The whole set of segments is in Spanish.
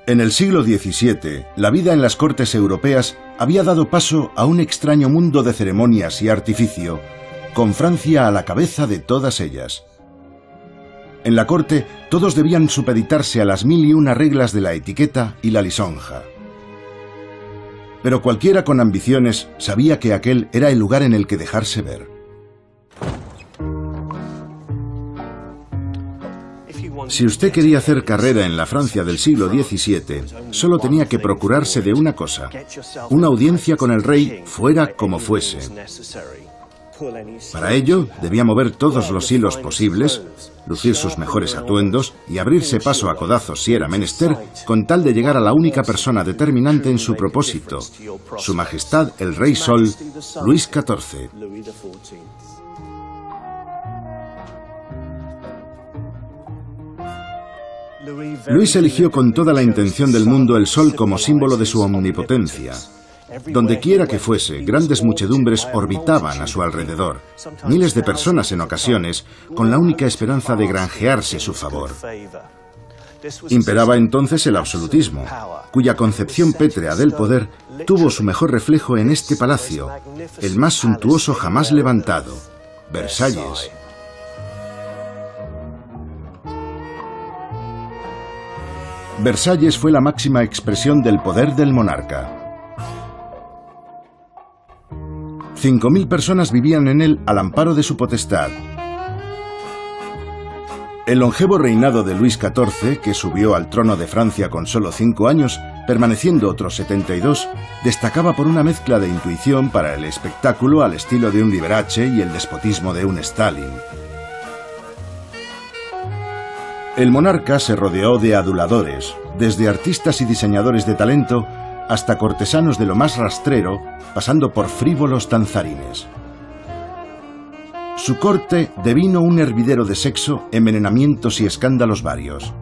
En el siglo XVII, la vida en las cortes europeas había dado paso a un extraño mundo de ceremonias y artificio, con Francia a la cabeza de todas ellas. En la corte, todos debían supeditarse a las 1001 reglas de la etiqueta y la lisonja. Pero cualquiera con ambiciones sabía que aquel era el lugar en el que dejarse ver. Si usted quería hacer carrera en la Francia del siglo XVII, solo tenía que procurarse de una cosa: una audiencia con el rey, fuera como fuese. Para ello, debía mover todos los hilos posibles, lucir sus mejores atuendos y abrirse paso a codazos si era menester, con tal de llegar a la única persona determinante en su propósito, Su Majestad el Rey Sol, Luis XIV. Luis eligió con toda la intención del mundo el sol como símbolo de su omnipotencia. Donde quiera que fuese, grandes muchedumbres orbitaban a su alrededor, miles de personas en ocasiones, con la única esperanza de granjearse su favor. Imperaba entonces el absolutismo, cuya concepción pétrea del poder tuvo su mejor reflejo en este palacio, el más suntuoso jamás levantado, Versalles. Versalles fue la máxima expresión del poder del monarca. 5000 personas vivían en él al amparo de su potestad. El longevo reinado de Luis XIV, que subió al trono de Francia con solo 5 años, permaneciendo otros 72, destacaba por una mezcla de intuición para el espectáculo al estilo de un Liberace y el despotismo de un Stalin. El monarca se rodeó de aduladores, desde artistas y diseñadores de talento hasta cortesanos de lo más rastrero, pasando por frívolos danzarines. Su corte devino un hervidero de sexo, envenenamientos y escándalos varios.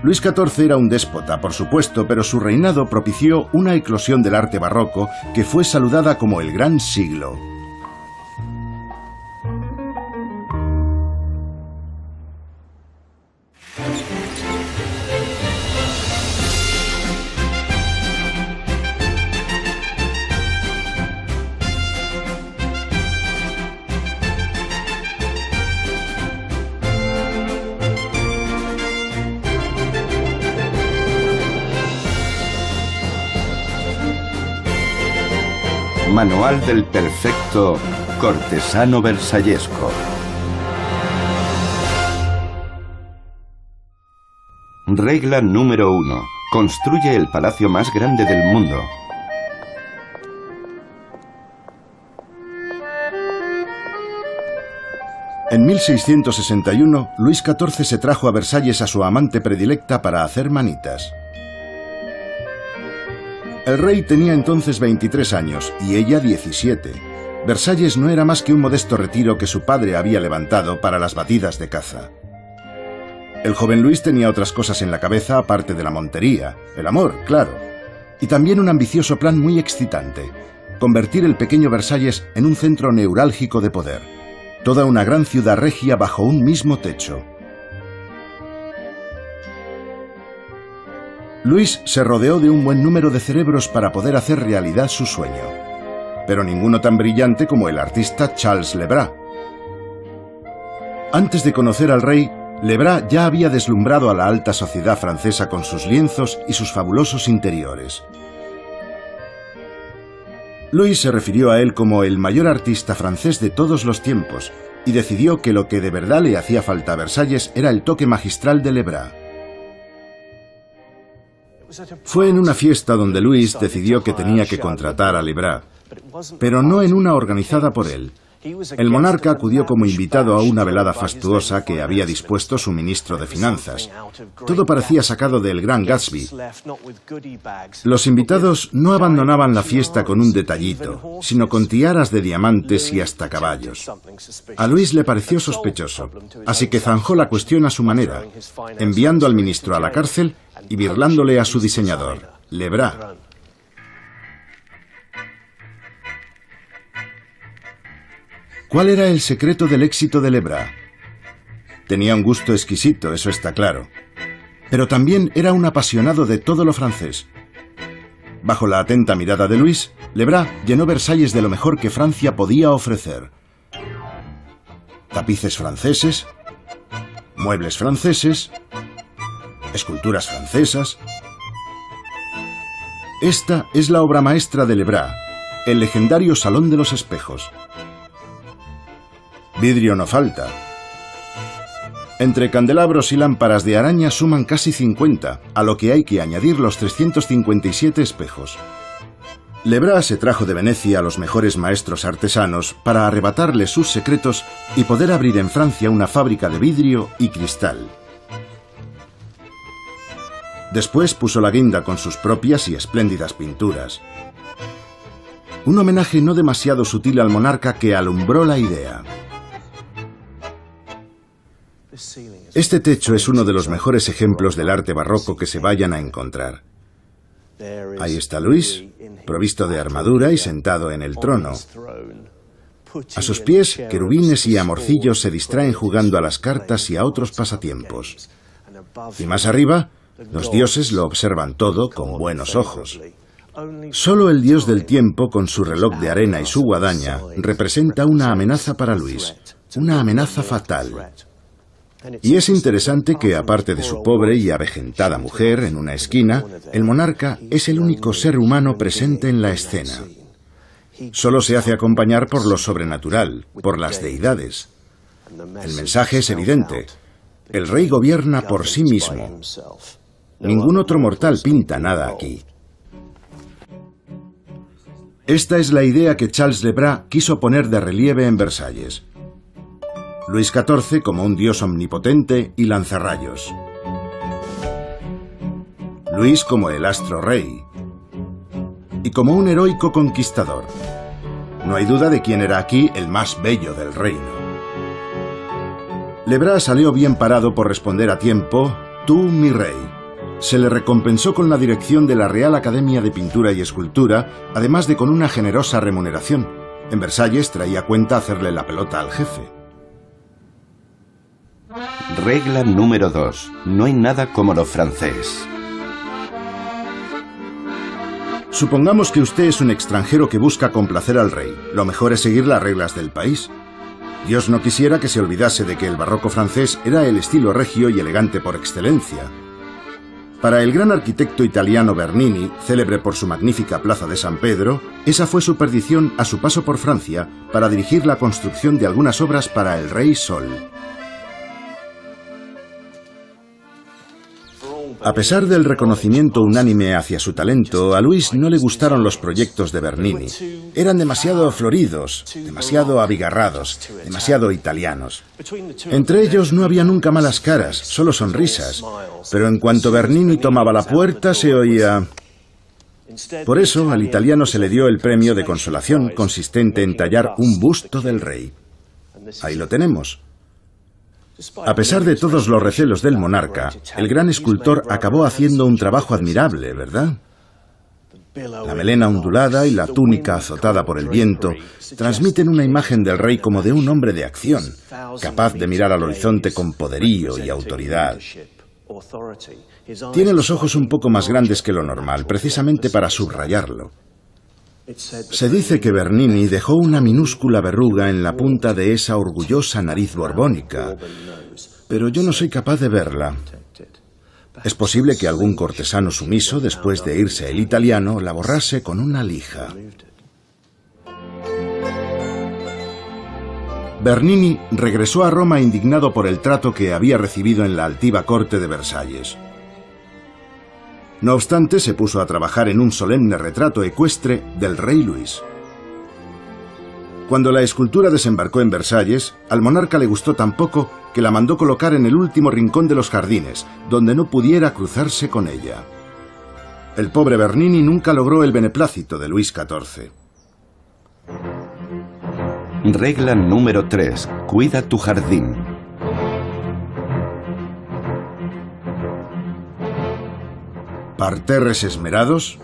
Luis XIV era un déspota, por supuesto, pero su reinado propició una eclosión del arte barroco que fue saludada como el Gran Siglo. Manual del perfecto cortesano versallesco. Regla número 1. Construye el palacio más grande del mundo. En 1661, Luis XIV se trajo a Versalles a su amante predilecta para hacer manitas. El rey tenía entonces 23 años y ella 17. Versalles no era más que un modesto retiro que su padre había levantado para las batidas de caza. El joven Luis tenía otras cosas en la cabeza aparte de la montería, el amor, claro, y también un ambicioso plan muy excitante: convertir el pequeño Versalles en un centro neurálgico de poder, toda una gran ciudad regia bajo un mismo techo. Luis se rodeó de un buen número de cerebros para poder hacer realidad su sueño, pero ninguno tan brillante como el artista Charles Le Bras. Antes de conocer al rey, Le Bras ya había deslumbrado a la alta sociedad francesa con sus lienzos y sus fabulosos interiores. Luis se refirió a él como el mayor artista francés de todos los tiempos y decidió que lo que de verdad le hacía falta a Versalles era el toque magistral de Le Bras. Fue en una fiesta donde Luis decidió que tenía que contratar a Le Bras, pero no en una organizada por él. El monarca acudió como invitado a una velada fastuosa que había dispuesto su ministro de Finanzas. Todo parecía sacado del Gran Gatsby. Los invitados no abandonaban la fiesta con un detallito, sino con tiaras de diamantes y hasta caballos. A Luis le pareció sospechoso, así que zanjó la cuestión a su manera, enviando al ministro a la cárcel y birlándole a su diseñador, Le Bras. ¿Cuál era el secreto del éxito de Le Bras? Tenía un gusto exquisito, eso está claro. pero también era un apasionado de todo lo francés. Bajo la atenta mirada de Louis, Lebras llenó Versalles de lo mejor que Francia podía ofrecer. Tapices franceses, muebles franceses, esculturas francesas. Esta es la obra maestra de Lebras, el legendario Salón de los Espejos. Vidrio no falta. Entre candelabros y lámparas de araña suman casi 50, a lo que hay que añadir los 357 espejos. Lebras se trajo de Venecia a los mejores maestros artesanos para arrebatarles sus secretos y poder abrir en Francia una fábrica de vidrio y cristal. Después puso la guinda con sus propias y espléndidas pinturas. Un homenaje no demasiado sutil al monarca que alumbró la idea. Este techo es uno de los mejores ejemplos del arte barroco que se vayan a encontrar. Ahí está Luis, provisto de armadura y sentado en el trono. A sus pies, querubines y amorcillos se distraen jugando a las cartas y a otros pasatiempos. Y más arriba, los dioses lo observan todo con buenos ojos. Solo el dios del tiempo, con su reloj de arena y su guadaña, representa una amenaza para Luis, una amenaza fatal. Y es interesante que, aparte de su pobre y avejentada mujer en una esquina, el monarca es el único ser humano presente en la escena. Solo se hace acompañar por lo sobrenatural, por las deidades. El mensaje es evidente. El rey gobierna por sí mismo. Ningún otro mortal pinta nada aquí. Esta es la idea que Charles Lebras quiso poner de relieve en Versalles. Luis XIV como un dios omnipotente y lanzarrayos. Luis como el astro rey. Y como un heroico conquistador. No hay duda de quién era aquí el más bello del reino. Lebras salió bien parado por responder a tiempo: «Tú, mi rey». Se le recompensó con la dirección de la Real Academia de Pintura y Escultura, además de con una generosa remuneración. En Versalles traía cuenta hacerle la pelota al jefe. Regla número 2. No hay nada como lo francés. Supongamos que usted es un extranjero que busca complacer al rey. Lo mejor es seguir las reglas del país. Dios no quisiera que se olvidase de que el barroco francés era el estilo regio y elegante por excelencia. Para el gran arquitecto italiano Bernini, célebre por su magnífica Plaza de San Pedro, esa fue su perdición a su paso por Francia para dirigir la construcción de algunas obras para el Rey Sol. A pesar del reconocimiento unánime hacia su talento, a Luis no le gustaron los proyectos de Bernini. Eran demasiado floridos, demasiado abigarrados, demasiado italianos. Entre ellos no había nunca malas caras, solo sonrisas. Pero en cuanto Bernini tomaba la puerta, se oía... Por eso, al italiano se le dio el premio de consolación, consistente en tallar un busto del rey. Ahí lo tenemos. A pesar de todos los recelos del monarca, el gran escultor acabó haciendo un trabajo admirable, ¿verdad? La melena ondulada y la túnica azotada por el viento transmiten una imagen del rey como de un hombre de acción, capaz de mirar al horizonte con poderío y autoridad. Tiene los ojos un poco más grandes que lo normal, precisamente para subrayarlo. Se dice que Bernini dejó una minúscula verruga en la punta de esa orgullosa nariz borbónica, pero yo no soy capaz de verla. Es posible que algún cortesano sumiso, después de irse el italiano, la borrase con una lija. Bernini regresó a Roma indignado por el trato que había recibido en la altiva corte de Versalles. No obstante, se puso a trabajar en un solemne retrato ecuestre del rey Luis. Cuando la escultura desembarcó en Versalles, al monarca le gustó tan poco que la mandó colocar en el último rincón de los jardines, donde no pudiera cruzarse con ella. El pobre Bernini nunca logró el beneplácito de Luis XIV. Regla número 3. Cuida tu jardín. Parterres esmerados,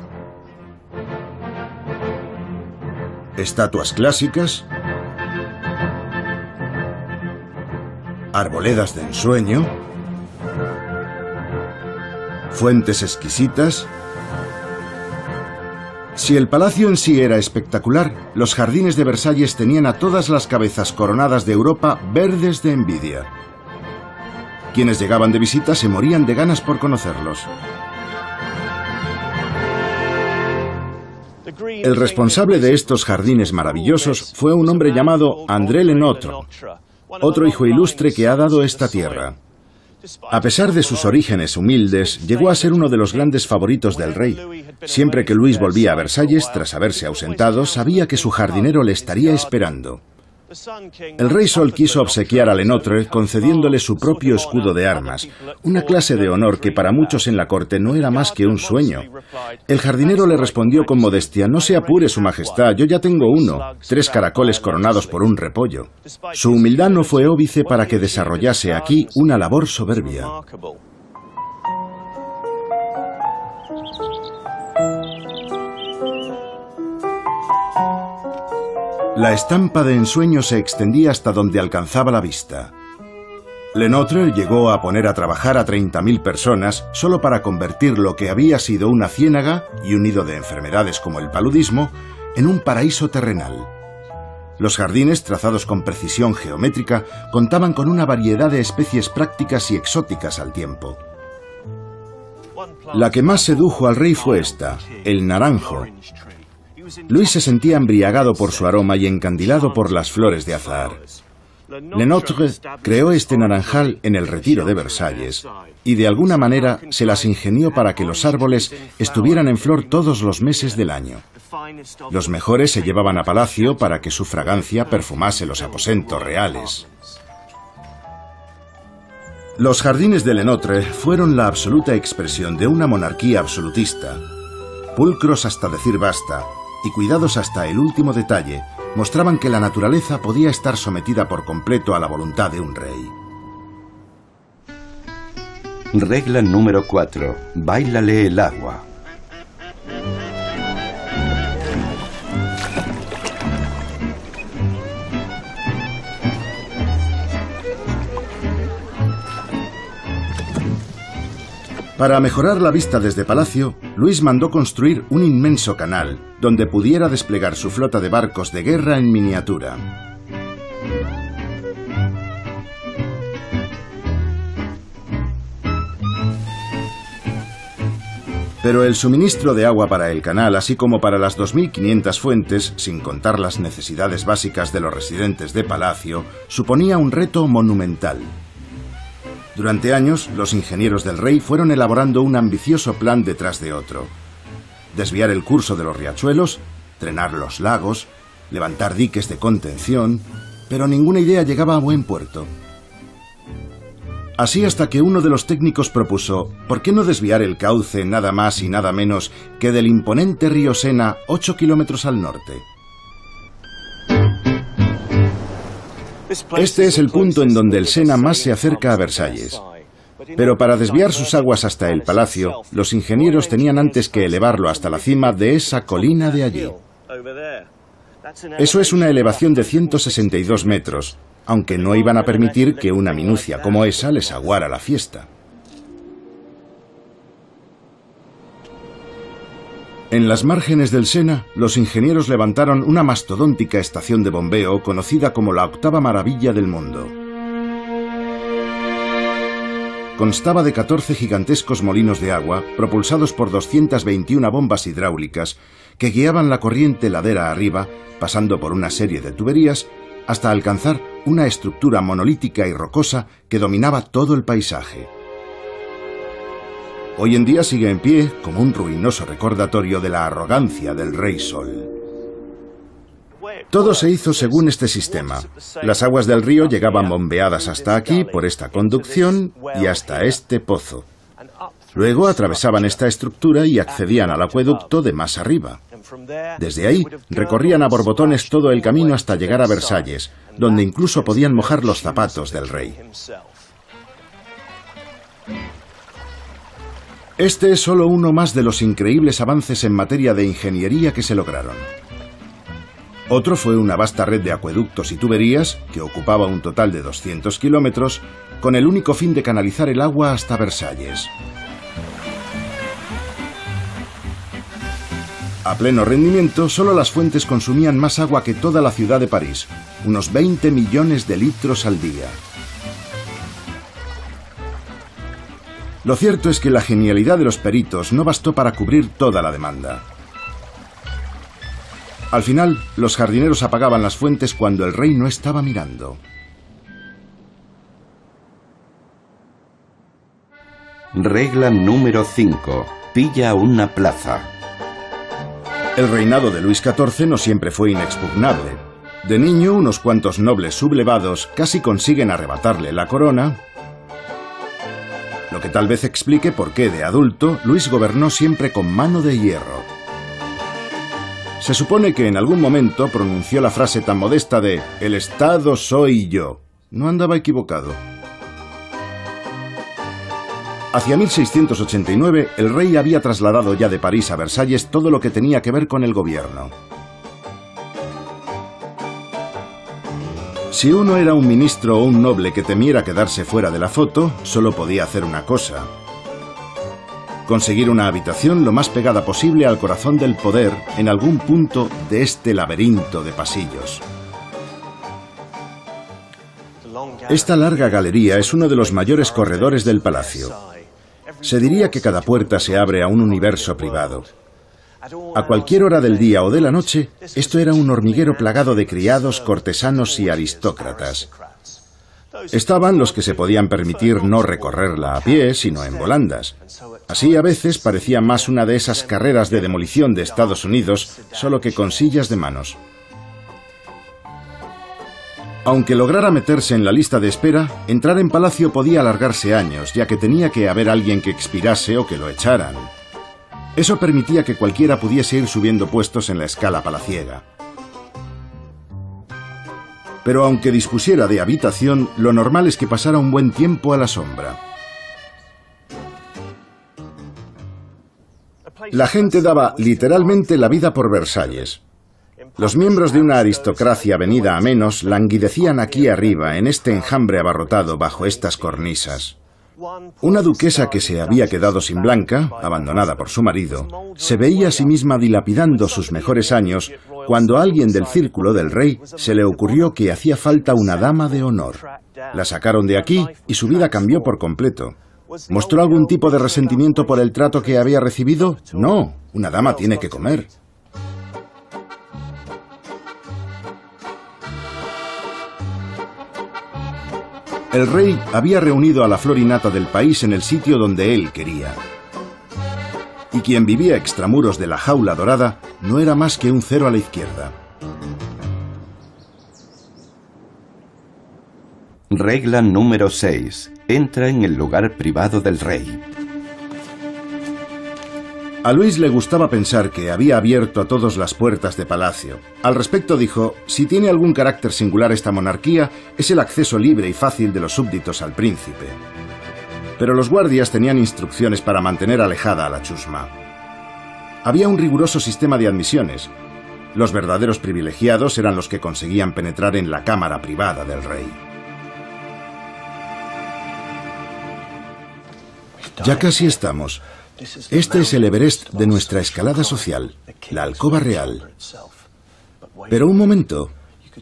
estatuas clásicas, arboledas de ensueño, fuentes exquisitas. Si el palacio en sí era espectacular, los jardines de Versalles tenían a todas las cabezas coronadas de Europa verdes de envidia. Quienes llegaban de visita se morían de ganas por conocerlos. El responsable de estos jardines maravillosos fue un hombre llamado André Le Nôtre, otro hijo ilustre que ha dado esta tierra. A pesar de sus orígenes humildes, llegó a ser uno de los grandes favoritos del rey. Siempre que Luis volvía a Versalles, tras haberse ausentado, sabía que su jardinero le estaría esperando. El rey Sol quiso obsequiar a Le Nôtre concediéndole su propio escudo de armas, una clase de honor que para muchos en la corte no era más que un sueño. El jardinero le respondió con modestia: «No se apure, su majestad, yo ya tengo uno, 3 caracoles coronados por un repollo». Su humildad no fue óbice para que desarrollase aquí una labor soberbia. La estampa de ensueño se extendía hasta donde alcanzaba la vista. Le Nôtre llegó a poner a trabajar a 30.000 personas solo para convertir lo que había sido una ciénaga y un nido de enfermedades como el paludismo en un paraíso terrenal. Los jardines, trazados con precisión geométrica, contaban con una variedad de especies prácticas y exóticas al tiempo. La que más sedujo al rey fue esta, el naranjo. Luis se sentía embriagado por su aroma y encandilado por las flores de azahar. Le Nôtre creó este naranjal en el retiro de Versalles y de alguna manera se las ingenió para que los árboles estuvieran en flor todos los meses del año. Los mejores se llevaban a palacio para que su fragancia perfumase los aposentos reales. Los jardines de Le Nôtre fueron la absoluta expresión de una monarquía absolutista. Pulcros hasta decir basta y cuidados hasta el último detalle, mostraban que la naturaleza podía estar sometida por completo a la voluntad de un rey. Regla número 4. Báilale el agua. Para mejorar la vista desde palacio, Luis mandó construir un inmenso canal donde pudiera desplegar su flota de barcos de guerra en miniatura. Pero el suministro de agua para el canal, así como para las 2.500 fuentes, sin contar las necesidades básicas de los residentes de palacio, suponía un reto monumental. Durante años, los ingenieros del rey fueron elaborando un ambicioso plan detrás de otro. Desviar el curso de los riachuelos, drenar los lagos, levantar diques de contención, pero ninguna idea llegaba a buen puerto. Así hasta que uno de los técnicos propuso: ¿por qué no desviar el cauce nada más y nada menos que del imponente río Sena 8 kilómetros al norte? Este es el punto en donde el Sena más se acerca a Versalles. Pero para desviar sus aguas hasta el palacio, los ingenieros tenían antes que elevarlo hasta la cima de esa colina de allí. Eso es una elevación de 162 metros, aunque no iban a permitir que una minucia como esa les aguara la fiesta. En las márgenes del Sena, los ingenieros levantaron una mastodóntica estación de bombeo conocida como la octava maravilla del mundo. Constaba de 14 gigantescos molinos de agua propulsados por 221 bombas hidráulicas que guiaban la corriente ladera arriba, pasando por una serie de tuberías, hasta alcanzar una estructura monolítica y rocosa que dominaba todo el paisaje. Hoy en día sigue en pie como un ruinoso recordatorio de la arrogancia del Rey Sol. Todo se hizo según este sistema. Las aguas del río llegaban bombeadas hasta aquí por esta conducción y hasta este pozo. Luego atravesaban esta estructura y accedían al acueducto de más arriba. Desde ahí recorrían a borbotones todo el camino hasta llegar a Versalles, donde incluso podían mojar los zapatos del rey. Este es solo uno más de los increíbles avances en materia de ingeniería que se lograron. Otro fue una vasta red de acueductos y tuberías, que ocupaba un total de 200 kilómetros, con el único fin de canalizar el agua hasta Versalles. A pleno rendimiento, solo las fuentes consumían más agua que toda la ciudad de París, unos 20 millones de litros al día. Lo cierto es que la genialidad de los peritos no bastó para cubrir toda la demanda. Al final, los jardineros apagaban las fuentes cuando el rey no estaba mirando. Regla número 5. Pilla una plaza. El reinado de Luis XIV no siempre fue inexpugnable. De niño, unos cuantos nobles sublevados casi consiguen arrebatarle la corona, lo que tal vez explique por qué, de adulto, Luis gobernó siempre con mano de hierro. Se supone que en algún momento pronunció la frase tan modesta de «El Estado soy yo». No andaba equivocado. Hacia 1689, el rey había trasladado ya de París a Versalles todo lo que tenía que ver con el gobierno. Si uno era un ministro o un noble que temiera quedarse fuera de la foto, solo podía hacer una cosa: conseguir una habitación lo más pegada posible al corazón del poder en algún punto de este laberinto de pasillos. Esta larga galería es uno de los mayores corredores del palacio. Se diría que cada puerta se abre a un universo privado. A cualquier hora del día o de la noche, esto era un hormiguero plagado de criados, cortesanos y aristócratas. Estaban los que se podían permitir no recorrerla a pie, sino en volandas. Así a veces parecía más una de esas carreras de demolición de Estados Unidos, solo que con sillas de manos. Aunque lograra meterse en la lista de espera, entrar en palacio podía alargarse años, ya que tenía que haber alguien que expirase o que lo echaran. Eso permitía que cualquiera pudiese ir subiendo puestos en la escala palaciega. Pero aunque dispusiera de habitación, lo normal es que pasara un buen tiempo a la sombra. La gente daba literalmente la vida por Versalles. Los miembros de una aristocracia venida a menos languidecían aquí arriba, en este enjambre abarrotado bajo estas cornisas. Una duquesa que se había quedado sin blanca, abandonada por su marido, se veía a sí misma dilapidando sus mejores años cuando a alguien del círculo del rey se le ocurrió que hacía falta una dama de honor. La sacaron de aquí y su vida cambió por completo. ¿Mostró algún tipo de resentimiento por el trato que había recibido? No, una dama tiene que comer. El rey había reunido a la flor y nata del país en el sitio donde él quería. Y quien vivía extramuros de la jaula dorada no era más que un cero a la izquierda. Regla número 6. Entra en el lugar privado del rey. A Luis le gustaba pensar que había abierto a todos las puertas de palacio. Al respecto dijo, si tiene algún carácter singular esta monarquía, es el acceso libre y fácil de los súbditos al príncipe. Pero los guardias tenían instrucciones para mantener alejada a la chusma. Había un riguroso sistema de admisiones. Los verdaderos privilegiados eran los que conseguían penetrar en la cámara privada del rey. Ya casi estamos. Este es el Everest de nuestra escalada social, la alcoba real. Pero un momento,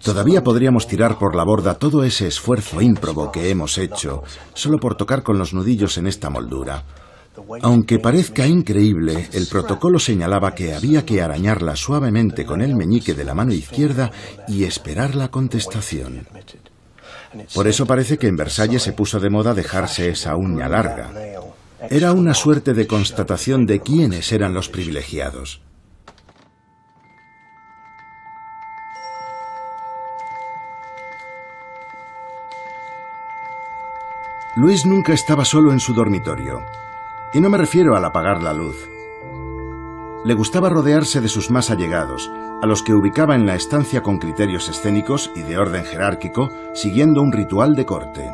todavía podríamos tirar por la borda todo ese esfuerzo ímprobo que hemos hecho, solo por tocar con los nudillos en esta moldura. Aunque parezca increíble, el protocolo señalaba que había que arañarla suavemente con el meñique de la mano izquierda y esperar la contestación. Por eso parece que en Versalles se puso de moda dejarse esa uña larga. Era una suerte de constatación de quiénes eran los privilegiados. Luis nunca estaba solo en su dormitorio. Y no me refiero al apagar la luz. Le gustaba rodearse de sus más allegados, a los que ubicaba en la estancia con criterios escénicos y de orden jerárquico, siguiendo un ritual de corte.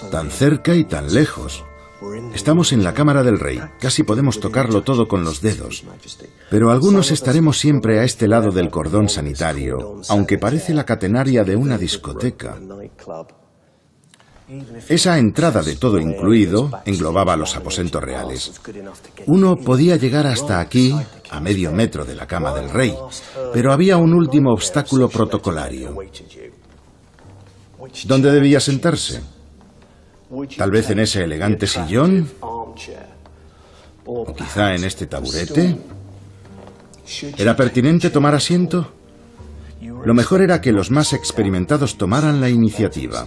Tan cerca y tan lejos. Estamos en la cámara del rey, casi podemos tocarlo todo con los dedos. Pero algunos estaremos siempre a este lado del cordón sanitario, aunque parece la catenaria de una discoteca. Esa entrada de todo incluido englobaba los aposentos reales. Uno podía llegar hasta aquí, a medio metro de la cama del rey, pero había un último obstáculo protocolario. ¿Dónde debía sentarse? ¿Tal vez en ese elegante sillón? ¿O quizá en este taburete? ¿Era pertinente tomar asiento? Lo mejor era que los más experimentados tomaran la iniciativa.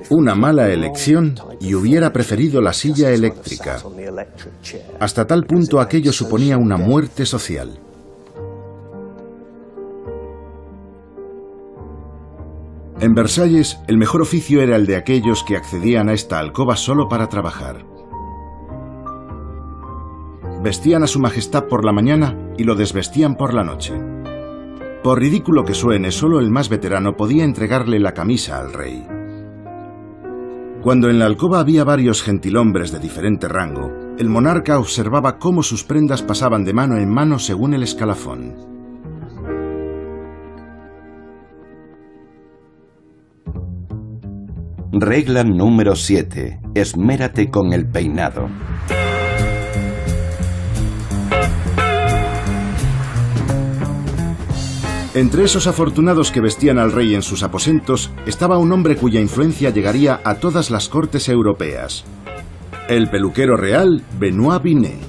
Una mala elección y hubiera preferido la silla eléctrica. Hasta tal punto aquello suponía una muerte social. En Versalles, el mejor oficio era el de aquellos que accedían a esta alcoba solo para trabajar. Vestían a su majestad por la mañana y lo desvestían por la noche. Por ridículo que suene, solo el más veterano podía entregarle la camisa al rey. Cuando en la alcoba había varios gentilhombres de diferente rango, el monarca observaba cómo sus prendas pasaban de mano en mano según el escalafón. Regla número 7. Esmérate con el peinado. Entre esos afortunados que vestían al rey en sus aposentos estaba un hombre cuya influencia llegaría a todas las cortes europeas. El peluquero real Benoît Binet.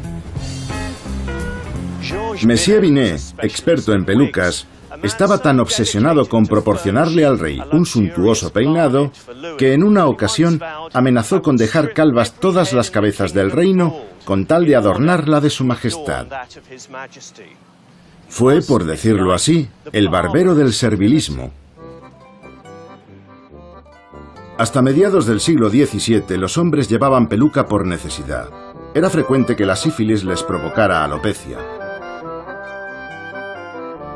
Monsieur Binet, experto en pelucas, estaba tan obsesionado con proporcionarle al rey un suntuoso peinado que en una ocasión amenazó con dejar calvas todas las cabezas del reino con tal de adornar la de su majestad. Fue, por decirlo así, el barbero del servilismo. Hasta mediados del siglo XVII los hombres llevaban peluca por necesidad. Era frecuente que la sífilis les provocara alopecia.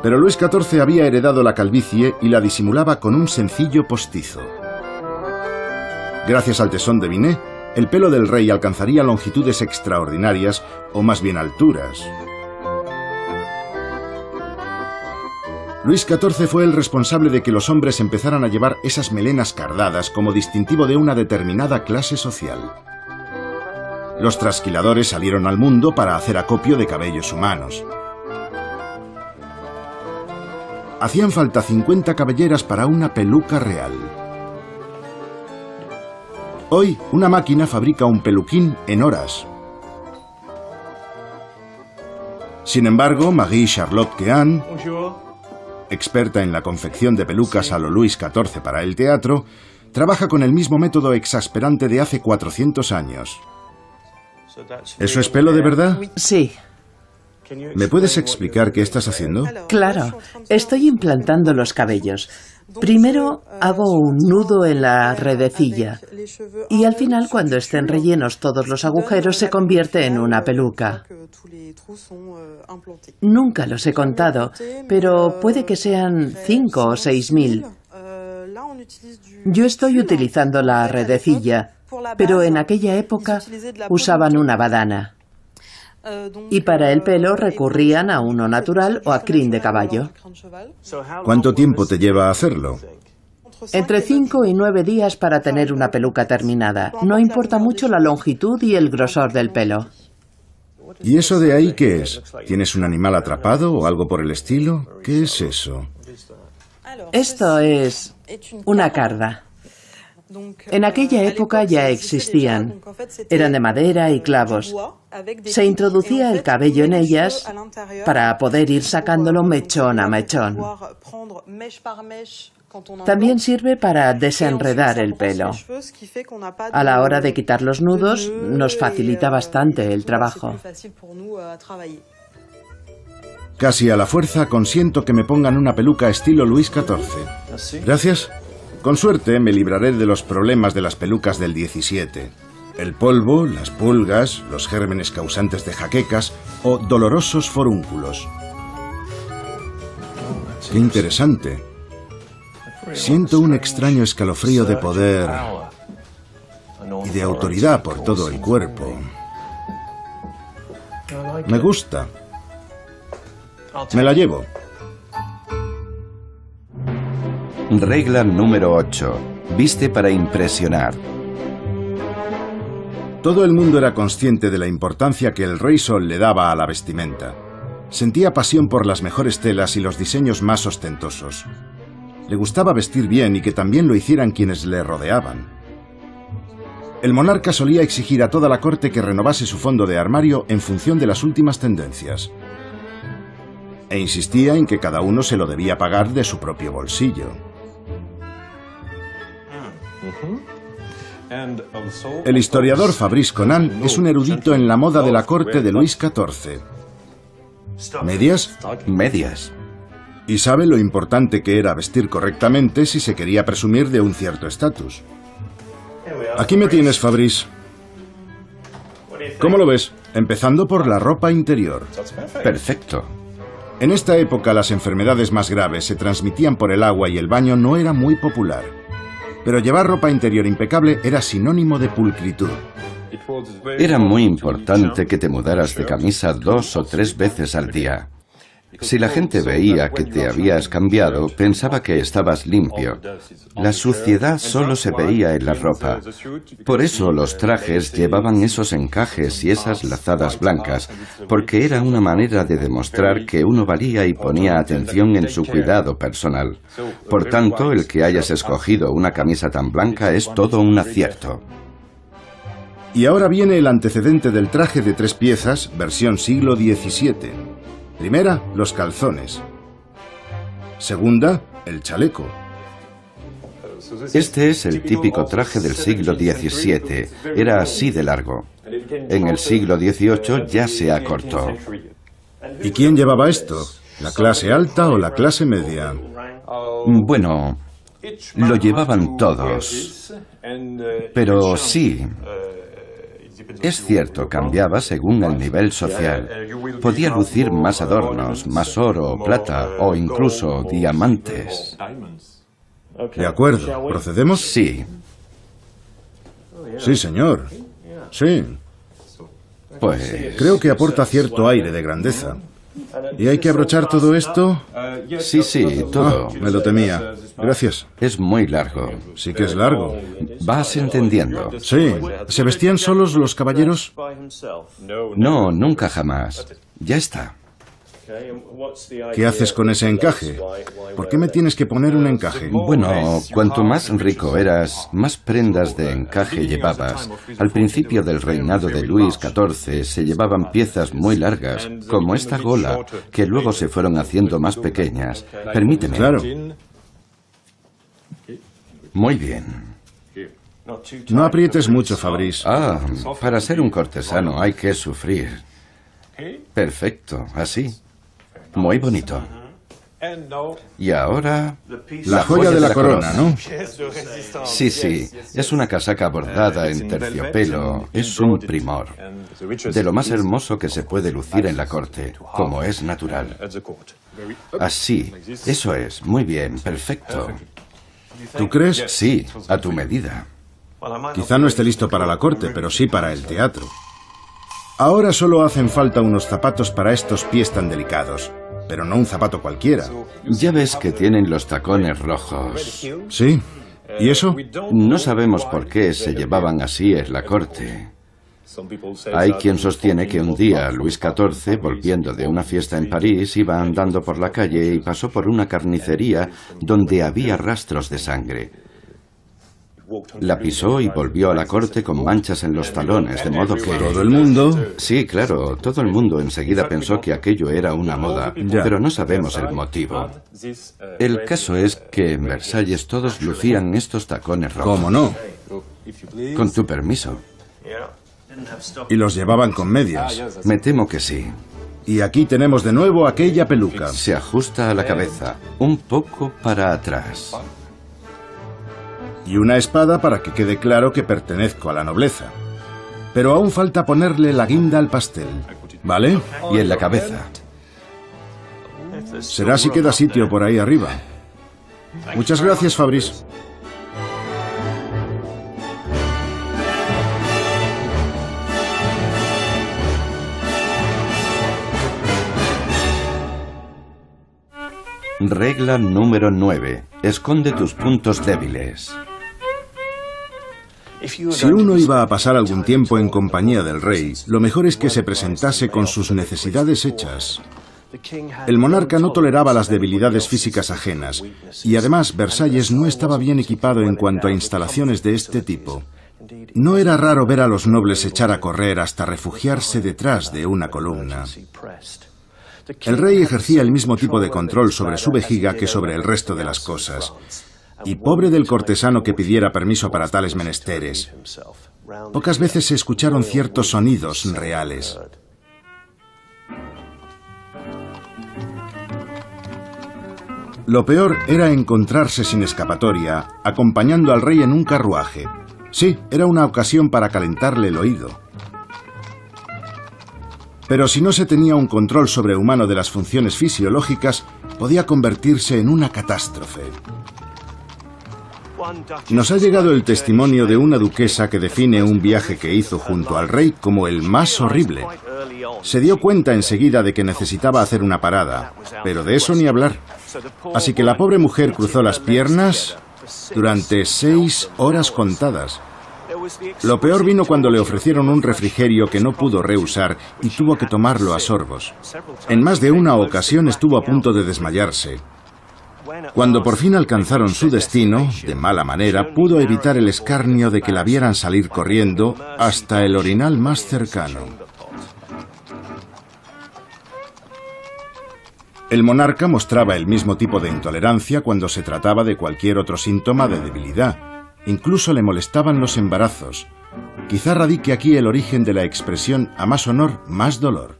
Pero Luis XIV había heredado la calvicie y la disimulaba con un sencillo postizo. Gracias al tesón de Binet, el pelo del rey alcanzaría longitudes extraordinarias, o más bien alturas. Luis XIV fue el responsable de que los hombres empezaran a llevar esas melenas cardadas como distintivo de una determinada clase social. Los trasquiladores salieron al mundo para hacer acopio de cabellos humanos. Hacían falta 50 cabelleras para una peluca real. Hoy, una máquina fabrica un peluquín en horas. Sin embargo, Marie-Charlotte Quéant, experta en la confección de pelucas a lo Luis XIV para el teatro, trabaja con el mismo método exasperante de hace 400 años. ¿Eso es pelo de verdad? Sí. ¿Me puedes explicar qué estás haciendo? Claro, estoy implantando los cabellos. Primero hago un nudo en la redecilla y al final, cuando estén rellenos todos los agujeros, se convierte en una peluca. Nunca los he contado, pero puede que sean 5 o 6.000. Yo estoy utilizando la redecilla, pero en aquella época usaban una badana. Y para el pelo recurrían a uno natural o a crin de caballo. ¿Cuánto tiempo te lleva hacerlo? Entre 5 y 9 días para tener una peluca terminada. No importa mucho la longitud y el grosor del pelo. ¿Y eso de ahí qué es? ¿Tienes un animal atrapado o algo por el estilo? ¿Qué es eso? Esto es una carda. En aquella época ya existían. Eran de madera y clavos. Se introducía el cabello en ellas para poder ir sacándolo mechón a mechón. También sirve para desenredar el pelo. A la hora de quitar los nudos, nos facilita bastante el trabajo. Casi a la fuerza consiento que me pongan una peluca estilo Luis XIV. Gracias. Con suerte me libraré de los problemas de las pelucas del XVII. El polvo, las pulgas, los gérmenes causantes de jaquecas o dolorosos forúnculos. ¡Qué interesante! Siento un extraño escalofrío de poder y de autoridad por todo el cuerpo. Me gusta. Me la llevo. Regla número 8. Viste para impresionar. Todo el mundo era consciente de la importancia que el Rey Sol le daba a la vestimenta. Sentía pasión por las mejores telas y los diseños más ostentosos. Le gustaba vestir bien y que también lo hicieran quienes le rodeaban. El monarca solía exigir a toda la corte que renovase su fondo de armario en función de las últimas tendencias. E insistía en que cada uno se lo debía pagar de su propio bolsillo. El historiador Fabrice Conan es un erudito en la moda de la corte de Luis XIV. ¿Medias? Medias. Y sabe lo importante que era vestir correctamente si se quería presumir de un cierto estatus. Aquí me tienes, Fabrice. ¿Cómo lo ves? Empezando por la ropa interior. Perfecto. En esta época las enfermedades más graves se transmitían por el agua y el baño no era muy popular. Pero llevar ropa interior impecable era sinónimo de pulcritud. Era muy importante que te mudaras de camisa 2 o 3 veces al día. Si la gente veía que te habías cambiado, pensaba que estabas limpio. La suciedad solo se veía en la ropa. Por eso los trajes llevaban esos encajes y esas lazadas blancas, porque era una manera de demostrar que uno valía y ponía atención en su cuidado personal. Por tanto, el que hayas escogido una camisa tan blanca es todo un acierto. Y ahora viene el antecedente del traje de 3 piezas, versión siglo XVII. Primera, los calzones. Segunda, el chaleco. Este es el típico traje del siglo XVII. Era así de largo. En el siglo XVIII ya se acortó. ¿Y quién llevaba esto? ¿La clase alta o la clase media? Bueno, lo llevaban todos. Pero sí, es cierto, cambiaba según el nivel social. Podía lucir más adornos, más oro, plata o incluso diamantes. De acuerdo, ¿procedemos? Sí, Sí, señor. Sí. pues... Creo que aporta cierto aire de grandeza. ¿Y hay que abrochar todo esto? Sí, todo. Me lo temía. Gracias. Es muy largo. Sí que es largo. Vas entendiendo. Sí. ¿Se vestían solos los caballeros? No, nunca jamás. Ya está. ¿Qué haces con ese encaje? ¿Por qué me tienes que poner un encaje? Bueno, cuanto más rico eras, más prendas de encaje llevabas. Al principio del reinado de Luis XIV se llevaban piezas muy largas, como esta gola, que luego se fueron haciendo más pequeñas. Permíteme. Claro. Muy bien. No aprietes mucho, Fabrice. Ah, para ser un cortesano hay que sufrir. Perfecto, así. Muy bonito. Y ahora... La joya de la corona, ¿no? Sí, es una casaca bordada en terciopelo. Es un primor. De lo más hermoso que se puede lucir en la corte, como es natural. Así, eso es. Muy bien, perfecto. ¿Tú crees? Sí, a tu medida. Quizá no esté listo para la corte, pero sí para el teatro. Ahora solo hacen falta unos zapatos para estos pies tan delicados. Pero no un zapato cualquiera. Ya ves que tienen los tacones rojos. ¿Sí? ¿Y eso? No sabemos por qué se llevaban así en la corte. Hay quien sostiene que un día Luis XIV, volviendo de una fiesta en París, iba andando por la calle y pasó por una carnicería donde había rastros de sangre. La pisó y volvió a la corte con manchas en los talones, de modo que... ¿Todo el mundo? Sí, claro, todo el mundo enseguida pensó que aquello era una moda, pero no sabemos el motivo. El caso es que en Versalles todos lucían estos tacones rojos. ¿Cómo no? Con tu permiso. Y los llevaban con medias. Me temo que sí. Y aquí tenemos de nuevo aquella peluca. Se ajusta a la cabeza, un poco para atrás. Y una espada para que quede claro que pertenezco a la nobleza. Pero aún falta ponerle la guinda al pastel, ¿vale? Y en la cabeza. Será si queda sitio por ahí arriba. Muchas gracias, Fabrice. Regla número 9. Esconde tus puntos débiles. Si uno iba a pasar algún tiempo en compañía del rey, lo mejor es que se presentase con sus necesidades hechas. El monarca no toleraba las debilidades físicas ajenas, y además Versalles no estaba bien equipado en cuanto a instalaciones de este tipo. No era raro ver a los nobles echar a correr hasta refugiarse detrás de una columna. El rey ejercía el mismo tipo de control sobre su vejiga que sobre el resto de las cosas. Y pobre del cortesano que pidiera permiso para tales menesteres. Pocas veces se escucharon ciertos sonidos reales. Lo peor era encontrarse sin escapatoria, acompañando al rey en un carruaje. Sí, era una ocasión para calentarle el oído. Pero si no se tenía un control sobrehumano de las funciones fisiológicas, podía convertirse en una catástrofe. Nos ha llegado el testimonio de una duquesa que define un viaje que hizo junto al rey como el más horrible. Se dio cuenta enseguida de que necesitaba hacer una parada, pero de eso ni hablar. Así que la pobre mujer cruzó las piernas durante 6 horas contadas. Lo peor vino cuando le ofrecieron un refrigerio que no pudo rehusar y tuvo que tomarlo a sorbos. En más de una ocasión estuvo a punto de desmayarse. Cuando por fin alcanzaron su destino, de mala manera, pudo evitar el escarnio de que la vieran salir corriendo hasta el orinal más cercano. El monarca mostraba el mismo tipo de intolerancia cuando se trataba de cualquier otro síntoma de debilidad. Incluso le molestaban los embarazos. Quizá radique aquí el origen de la expresión "a más honor, más dolor".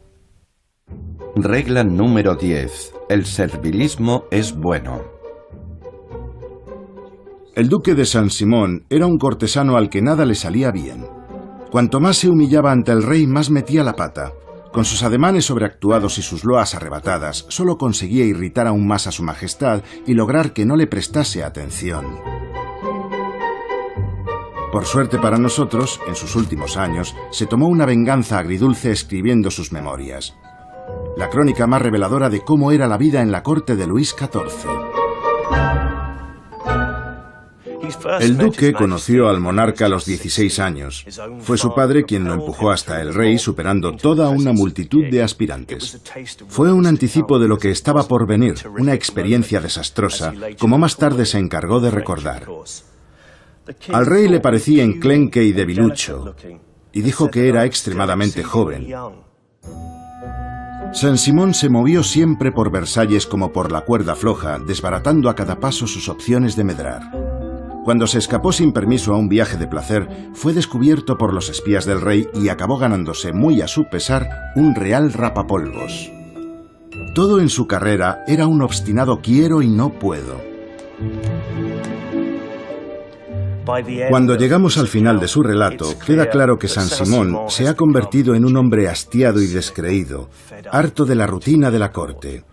Regla número 10. El servilismo es bueno. El duque de Saint-Simon era un cortesano al que nada le salía bien. Cuanto más se humillaba ante el rey, más metía la pata. Con sus ademanes sobreactuados y sus loas arrebatadas, solo conseguía irritar aún más a su majestad y lograr que no le prestase atención. Por suerte para nosotros, en sus últimos años, se tomó una venganza agridulce escribiendo sus memorias. La crónica más reveladora de cómo era la vida en la corte de Luis XIV. El duque conoció al monarca a los 16 años. Fue su padre quien lo empujó hasta el rey, superando toda una multitud de aspirantes. Fue un anticipo de lo que estaba por venir, una experiencia desastrosa, como más tarde se encargó de recordar. Al rey le parecía enclenque y debilucho, y dijo que era extremadamente joven. Saint-Simon se movió siempre por Versalles como por la cuerda floja, desbaratando a cada paso sus opciones de medrar. Cuando se escapó sin permiso a un viaje de placer, fue descubierto por los espías del rey y acabó ganándose, muy a su pesar, un real rapapolvos. Todo en su carrera era un obstinado quiero y no puedo. Cuando llegamos al final de su relato, queda claro que Saint-Simon se ha convertido en un hombre hastiado y descreído, harto de la rutina de la corte.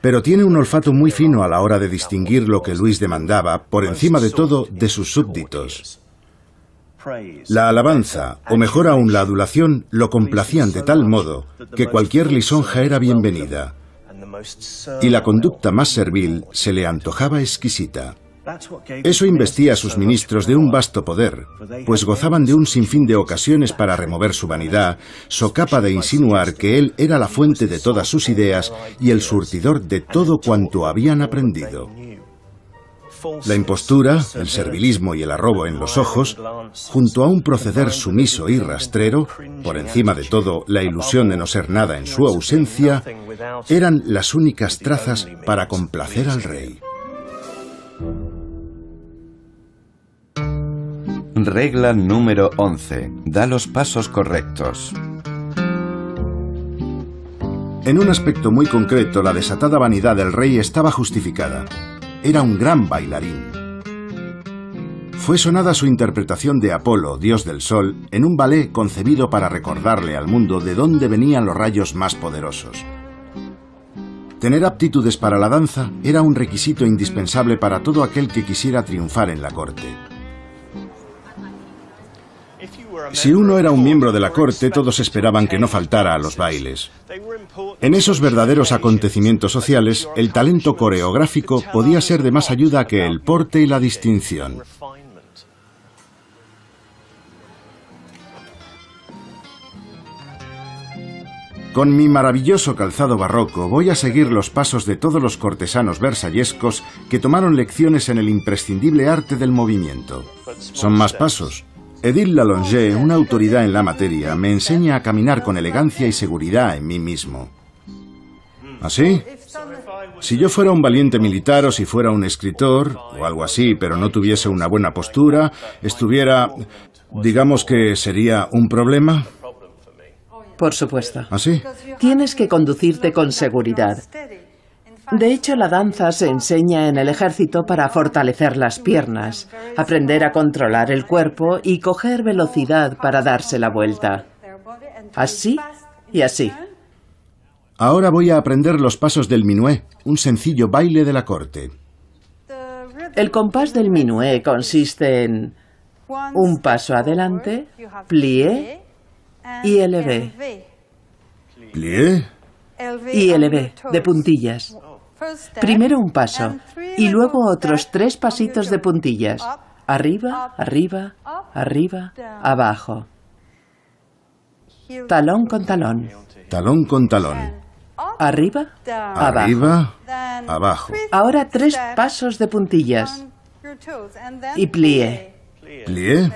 Pero tiene un olfato muy fino a la hora de distinguir lo que Luis demandaba, por encima de todo, de sus súbditos. La alabanza, o mejor aún la adulación, lo complacían de tal modo que cualquier lisonja era bienvenida, y la conducta más servil se le antojaba exquisita. Eso investía a sus ministros de un vasto poder, pues gozaban de un sinfín de ocasiones para remover su vanidad, socapa de insinuar que él era la fuente de todas sus ideas y el surtidor de todo cuanto habían aprendido. La impostura, el servilismo y el arrobo en los ojos, junto a un proceder sumiso y rastrero, por encima de todo la ilusión de no ser nada en su ausencia, eran las únicas trazas para complacer al rey. Regla número 11. Da los pasos correctos. En un aspecto muy concreto, la desatada vanidad del rey estaba justificada. Era un gran bailarín. Fue sonada su interpretación de Apolo, dios del sol, en un ballet concebido para recordarle al mundo de dónde venían los rayos más poderosos. Tener aptitudes para la danza era un requisito indispensable para todo aquel que quisiera triunfar en la corte. Si uno era un miembro de la corte, todos esperaban que no faltara a los bailes. En esos verdaderos acontecimientos sociales, el talento coreográfico podía ser de más ayuda que el porte y la distinción. Con mi maravilloso calzado barroco voy a seguir los pasos de todos los cortesanos versallescos que tomaron lecciones en el imprescindible arte del movimiento. Son más pasos. Edith Lalonge, una autoridad en la materia, me enseña a caminar con elegancia y seguridad en mí mismo. ¿Así? Si yo fuera un valiente militar o si fuera un escritor, o algo así, pero no tuviese una buena postura, estuviera... digamos que sería un problema. Por supuesto. ¿Así? Tienes que conducirte con seguridad. De hecho, la danza se enseña en el ejército para fortalecer las piernas, aprender a controlar el cuerpo y coger velocidad para darse la vuelta. Así y así. Ahora voy a aprender los pasos del minué, un sencillo baile de la corte. El compás del minué consiste en un paso adelante, plié y élevé. ¿Plié? Y élevé, de puntillas. Primero un paso y luego otros 3 pasitos de puntillas. Arriba, arriba, arriba, abajo. Talón con talón. Talón con talón. Arriba, abajo. Arriba, abajo. Ahora 3 pasos de puntillas. Y plié. ¿Plié?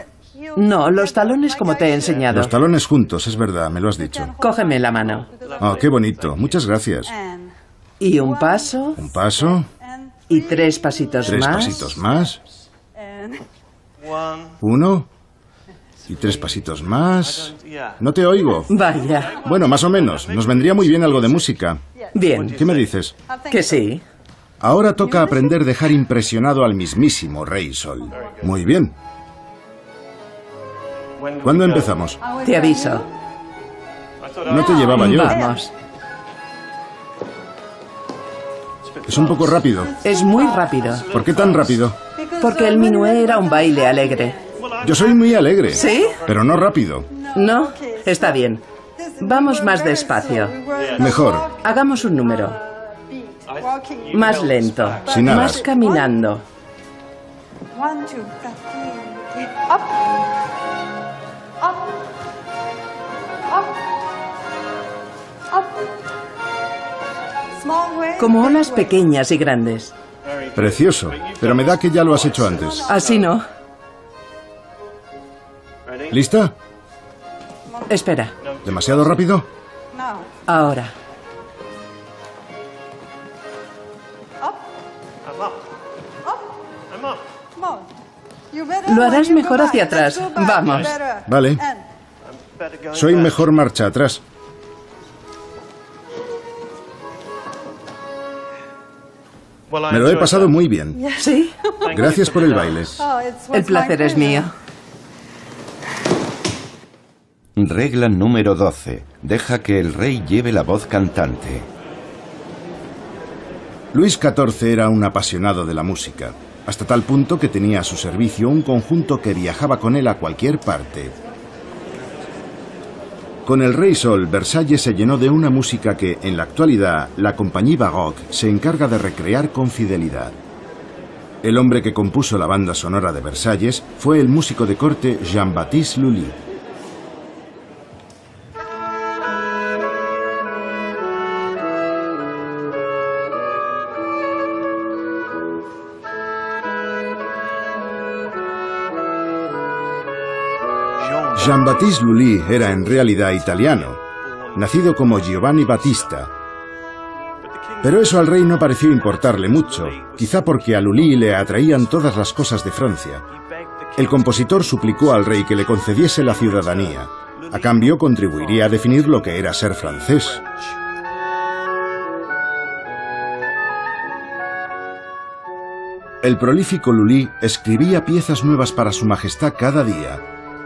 No, los talones como te he enseñado. Los talones juntos, es verdad, me lo has dicho. Cógeme la mano. Oh, qué bonito. Muchas gracias. Y un paso. Un paso. Y 3 pasitos 3 más. pasitos más. 1. Y 3 pasitos más. No te oigo. Vaya. Bueno, más o menos. Nos vendría muy bien algo de música. Bien. ¿Qué me dices? Que sí. Ahora toca aprender a dejar impresionado al mismísimo Rey Sol. Muy bien. ¿Cuándo empezamos? Te aviso. No te llevaba yo. Vamos. Es un poco rápido. Es muy rápido. ¿Por qué tan rápido? Porque el minué era un baile alegre. Yo soy muy alegre. ¿Sí? Pero no rápido. ¿No? Está bien. Vamos más despacio. Mejor. Hagamos un número. Más lento. Sin alas. Más caminando. Como olas pequeñas y grandes. Precioso. Pero me da que ya lo has hecho antes. Así no. ¿Lista? Espera. ¿Demasiado rápido? Ahora. Lo harás mejor hacia atrás. Vamos. Vale. Soy mejor marcha atrás. Me lo he pasado muy bien. ¿Sí? Gracias por el baile. El placer es mío. Regla número 12. Deja que el rey lleve la voz cantante. Luis XIV era un apasionado de la música, hasta tal punto que tenía a su servicio un conjunto que viajaba con él a cualquier parte. Con el Rey Sol, Versalles se llenó de una música que, en la actualidad, la Compagnie Baroque se encarga de recrear con fidelidad. El hombre que compuso la banda sonora de Versalles fue el músico de corte Jean-Baptiste Lully. Jean-Baptiste Lully era en realidad italiano, nacido como Giovanni Battista. Pero eso al rey no pareció importarle mucho, quizá porque a Lully le atraían todas las cosas de Francia. El compositor suplicó al rey que le concediese la ciudadanía. A cambio, contribuiría a definir lo que era ser francés. El prolífico Lully escribía piezas nuevas para su majestad cada día.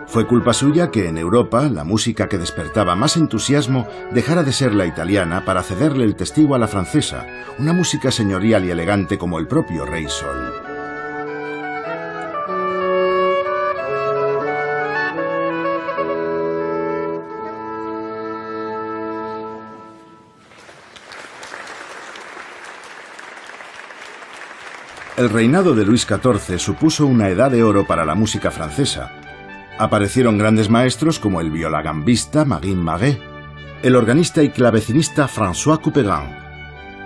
Fue culpa suya que en Europa la música que despertaba más entusiasmo dejara de ser la italiana para cederle el testigo a la francesa, una música señorial y elegante como el propio Rey Sol. El reinado de Luis XIV supuso una edad de oro para la música francesa. Aparecieron grandes maestros como el violagambista Marin Maguet. el organista y clavecinista François Couperin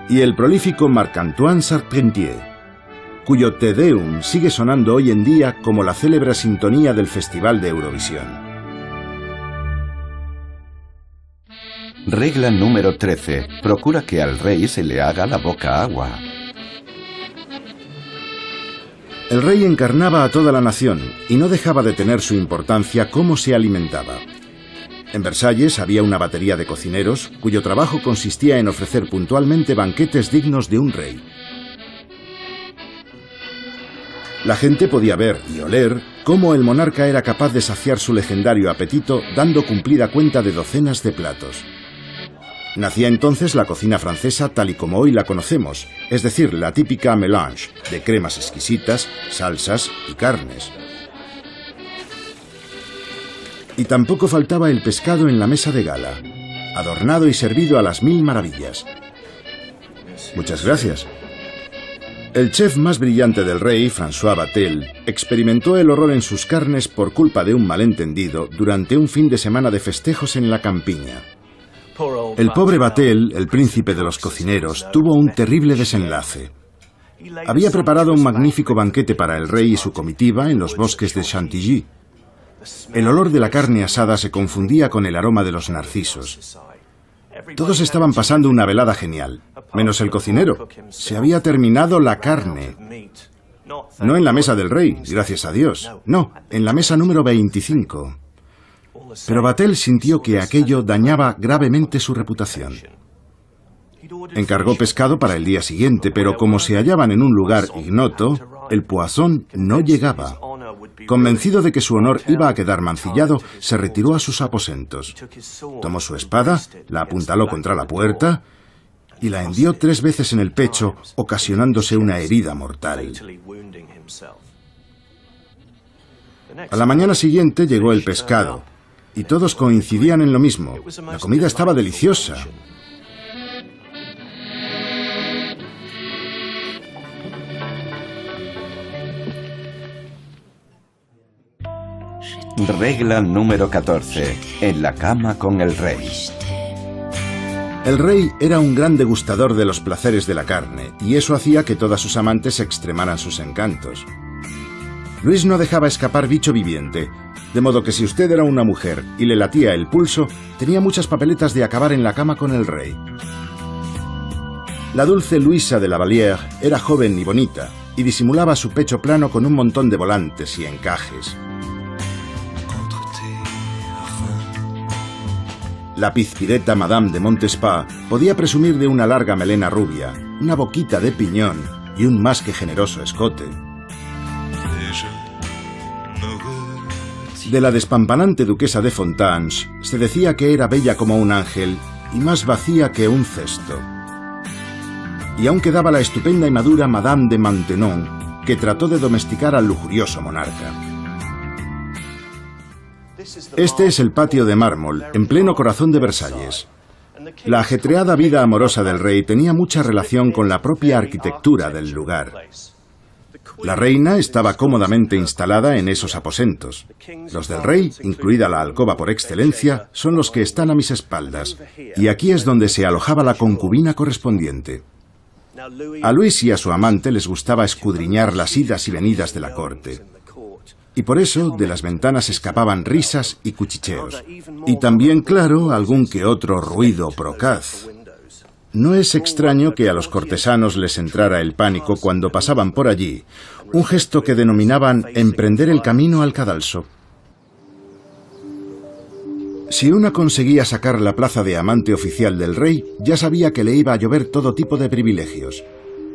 y el prolífico Marc-Antoine Charpentier, cuyo Te Deum sigue sonando hoy en día como la célebre sintonía del Festival de Eurovisión. Regla número 13. Procura que al rey se le haga la boca agua. El rey encarnaba a toda la nación y no dejaba de tener su importancia cómo se alimentaba. En Versalles había una batería de cocineros cuyo trabajo consistía en ofrecer puntualmente banquetes dignos de un rey. La gente podía ver y oler cómo el monarca era capaz de saciar su legendario apetito dando cumplida cuenta de docenas de platos. Nacía entonces la cocina francesa tal y como hoy la conocemos, es decir, la típica mélange de cremas exquisitas, salsas y carnes. Y tampoco faltaba el pescado en la mesa de gala, adornado y servido a las mil maravillas. Muchas gracias. El chef más brillante del rey, François Vatel, experimentó el horror en sus carnes por culpa de un malentendido durante un fin de semana de festejos en la campiña. El pobre Vatel, el príncipe de los cocineros, tuvo un terrible desenlace. Había preparado un magnífico banquete para el rey y su comitiva en los bosques de Chantilly. El olor de la carne asada se confundía con el aroma de los narcisos. Todos estaban pasando una velada genial, menos el cocinero. Se había terminado la carne. No en la mesa del rey, gracias a Dios. No, en la mesa número 25. Pero Vatel sintió que aquello dañaba gravemente su reputación. Encargó pescado para el día siguiente, pero como se hallaban en un lugar ignoto, el poisson no llegaba. Convencido de que su honor iba a quedar mancillado, se retiró a sus aposentos. Tomó su espada, la apuntaló contra la puerta y la hendió 3 veces en el pecho, ocasionándose una herida mortal. A la mañana siguiente llegó el pescado, y todos coincidían en lo mismo. La comida estaba deliciosa. Regla número 14. En la cama con el rey. El rey era un gran degustador de los placeres de la carne, y eso hacía que todas sus amantes extremaran sus encantos. Luis no dejaba escapar bicho viviente, de modo que si usted era una mujer y le latía el pulso, tenía muchas papeletas de acabar en la cama con el rey. La dulce Luisa de la Vallière era joven y bonita, y disimulaba su pecho plano con un montón de volantes y encajes. La pizpireta Madame de Montespa podía presumir de una larga melena rubia, una boquita de piñón y un más que generoso escote. De la despampanante duquesa de Fontanes se decía que era bella como un ángel y más vacía que un cesto. Y aún quedaba la estupenda y madura Madame de Maintenon, que trató de domesticar al lujurioso monarca. Este es el patio de mármol, en pleno corazón de Versalles. La ajetreada vida amorosa del rey tenía mucha relación con la propia arquitectura del lugar. La reina estaba cómodamente instalada en esos aposentos. Los del rey, incluida la alcoba por excelencia, son los que están a mis espaldas, y aquí es donde se alojaba la concubina correspondiente. A Luis y a su amante les gustaba escudriñar las idas y venidas de la corte. Y por eso de las ventanas escapaban risas y cuchicheos. Y también, claro, algún que otro ruido procaz. No es extraño que a los cortesanos les entrara el pánico cuando pasaban por allí, un gesto que denominaban emprender el camino al cadalso. Si una conseguía sacar la plaza de amante oficial del rey, ya sabía que le iba a llover todo tipo de privilegios.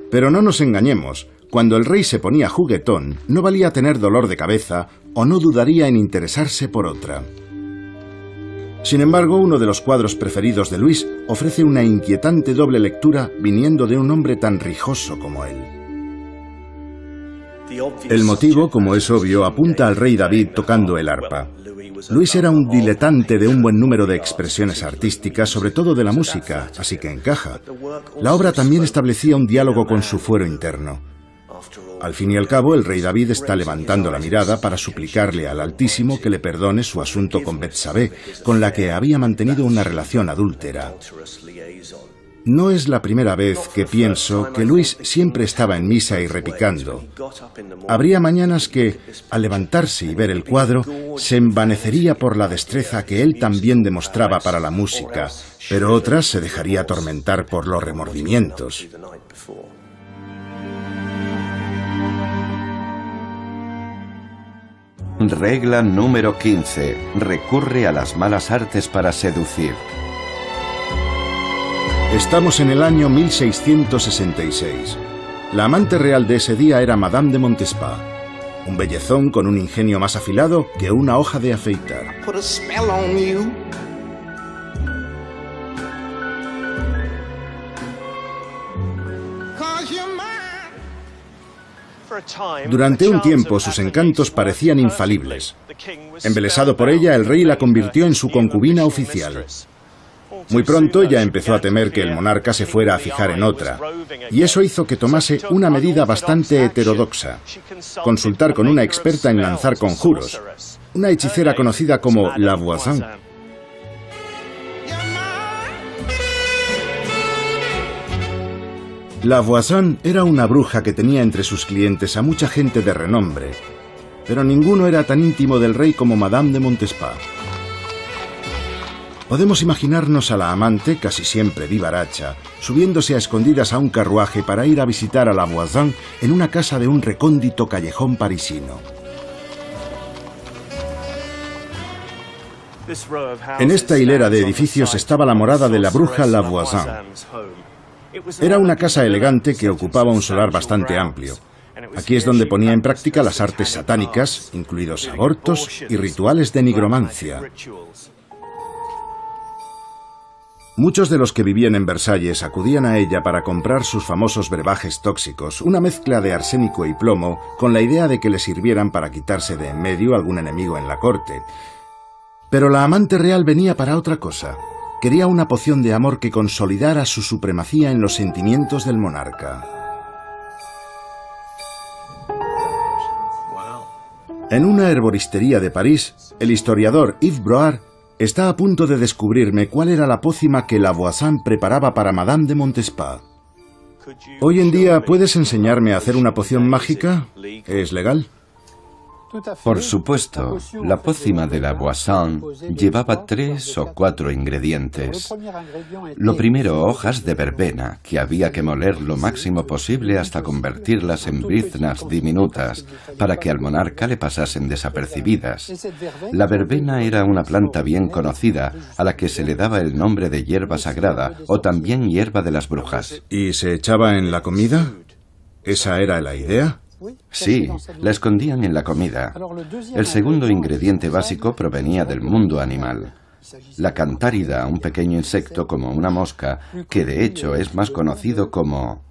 Pero no nos engañemos, cuando el rey se ponía juguetón, no valía tener dolor de cabeza o no dudaría en interesarse por otra. Sin embargo, uno de los cuadros preferidos de Luis ofrece una inquietante doble lectura viniendo de un hombre tan rijoso como él. El motivo, como es obvio, apunta al rey David tocando el arpa. Luis era un diletante de un buen número de expresiones artísticas, sobre todo de la música, así que encaja. La obra también establecía un diálogo con su fuero interno. Al fin y al cabo, el rey David está levantando la mirada para suplicarle al Altísimo que le perdone su asunto con Betsabé, con la que había mantenido una relación adúltera. No es la primera vez que pienso que Luis siempre estaba en misa y repicando. Habría mañanas que, al levantarse y ver el cuadro, se envanecería por la destreza que él también demostraba para la música, pero otras se dejaría atormentar por los remordimientos. Regla número 15. Recurre a las malas artes para seducir. Estamos en el año 1666. La amante real de ese día era Madame de Montespa, un bellezón con un ingenio más afilado que una hoja de afeitar. Durante un tiempo sus encantos parecían infalibles. Embelesado por ella, el rey la convirtió en su concubina oficial. Muy pronto ella empezó a temer que el monarca se fuera a fijar en otra, y eso hizo que tomase una medida bastante heterodoxa: consultar con una experta en lanzar conjuros, una hechicera conocida como La Voisin. La Voisin era una bruja que tenía entre sus clientes a mucha gente de renombre, pero ninguno era tan íntimo del rey como Madame de Montespa. Podemos imaginarnos a la amante, casi siempre vivaracha, subiéndose a escondidas a un carruaje para ir a visitar a La Voisin en una casa de un recóndito callejón parisino. En esta hilera de edificios estaba la morada de la bruja La Voisin. Era una casa elegante que ocupaba un solar bastante amplio. Aquí es donde ponía en práctica las artes satánicas, incluidos abortos y rituales de nigromancia. Muchos de los que vivían en Versalles acudían a ella para comprar sus famosos brebajes tóxicos, una mezcla de arsénico y plomo, con la idea de que le sirvieran para quitarse de en medio algún enemigo en la corte. Pero la amante real venía para otra cosa. Quería una poción de amor que consolidara su supremacía en los sentimientos del monarca. En una herboristería de París, el historiador Yves Broard está a punto de descubrirme cuál era la pócima que La Voisin preparaba para Madame de Montespa. Hoy en día, ¿puedes enseñarme a hacer una poción mágica? ¿Es legal? Por supuesto, la pócima de La Voisin llevaba 3 o 4 ingredientes. Lo primero, hojas de verbena, que había que moler lo máximo posible hasta convertirlas en briznas diminutas, para que al monarca le pasasen desapercibidas. La verbena era una planta bien conocida, a la que se le daba el nombre de hierba sagrada, o también hierba de las brujas. ¿Y se echaba en la comida? ¿Esa era la idea? Sí, la escondían en la comida. El segundo ingrediente básico provenía del mundo animal. La cantárida, un pequeño insecto como una mosca, que de hecho es más conocido como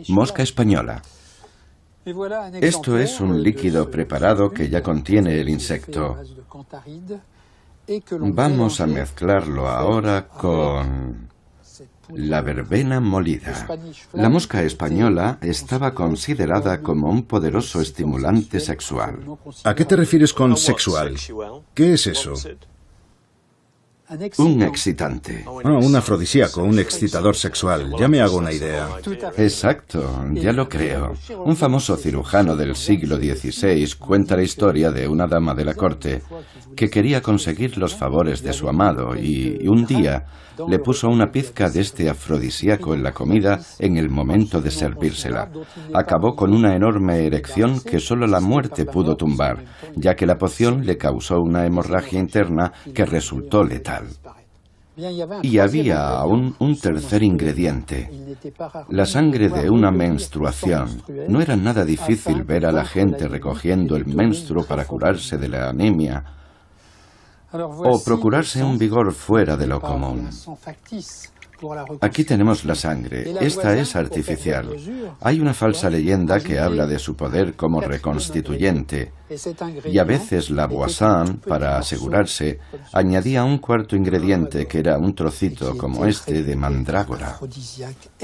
mosca española. Esto es un líquido preparado que ya contiene el insecto. Vamos a mezclarlo ahora con la verbena molida. La mosca española estaba considerada como un poderoso estimulante sexual. ¿A qué te refieres con sexual? ¿Qué es eso? Un excitante. Un afrodisíaco, un excitador sexual. Ya me hago una idea. Exacto, ya lo creo. Un famoso cirujano del siglo XVI cuenta la historia de una dama de la corte que quería conseguir los favores de su amado y un día le puso una pizca de este afrodisíaco en la comida en el momento de servírsela. Acabó con una enorme erección que solo la muerte pudo tumbar, ya que la poción le causó una hemorragia interna que resultó letal. Y había aún un tercer ingrediente, la sangre de una menstruación. No era nada difícil ver a la gente recogiendo el menstruo para curarse de la anemia o procurarse un vigor fuera de lo común. Aquí tenemos la sangre. Esta es artificial. Hay una falsa leyenda que habla de su poder como reconstituyente. Y a veces Lavoisin, para asegurarse, añadía un cuarto ingrediente que era un trocito como este de mandrágora.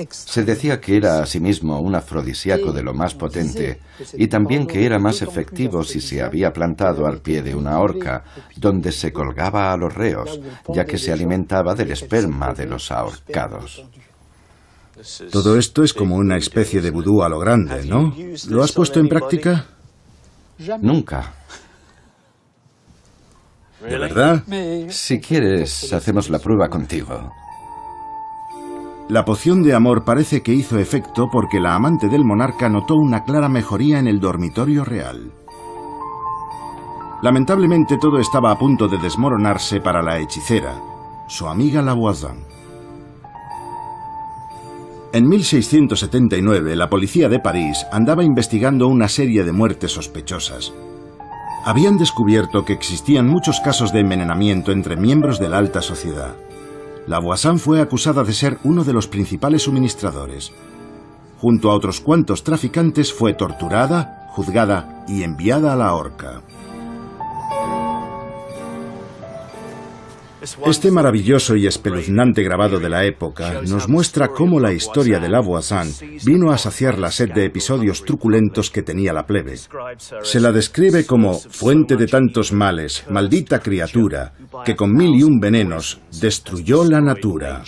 Se decía que era asimismo un afrodisíaco de lo más potente y también que era más efectivo si se había plantado al pie de una horca, donde se colgaba a los reos, ya que se alimentaba del esperma de los ahorcados. Todo esto es como una especie de vudú a lo grande, ¿no? ¿Lo has puesto en práctica? Nunca. ¿De verdad? Si quieres, hacemos la prueba contigo. La poción de amor parece que hizo efecto porque la amante del monarca notó una clara mejoría en el dormitorio real. Lamentablemente todo estaba a punto de desmoronarse para la hechicera, su amiga Lavoisin. En 1679, la policía de París andaba investigando una serie de muertes sospechosas. Habían descubierto que existían muchos casos de envenenamiento entre miembros de la alta sociedad. Lavoisin fue acusada de ser uno de los principales suministradores. Junto a otros cuantos traficantes fue torturada, juzgada y enviada a la horca. Este maravilloso y espeluznante grabado de la época nos muestra cómo la historia de Lavoisin vino a saciar la sed de episodios truculentos que tenía la plebe. Se la describe como fuente de tantos males, maldita criatura, que con 1001 venenos destruyó la natura.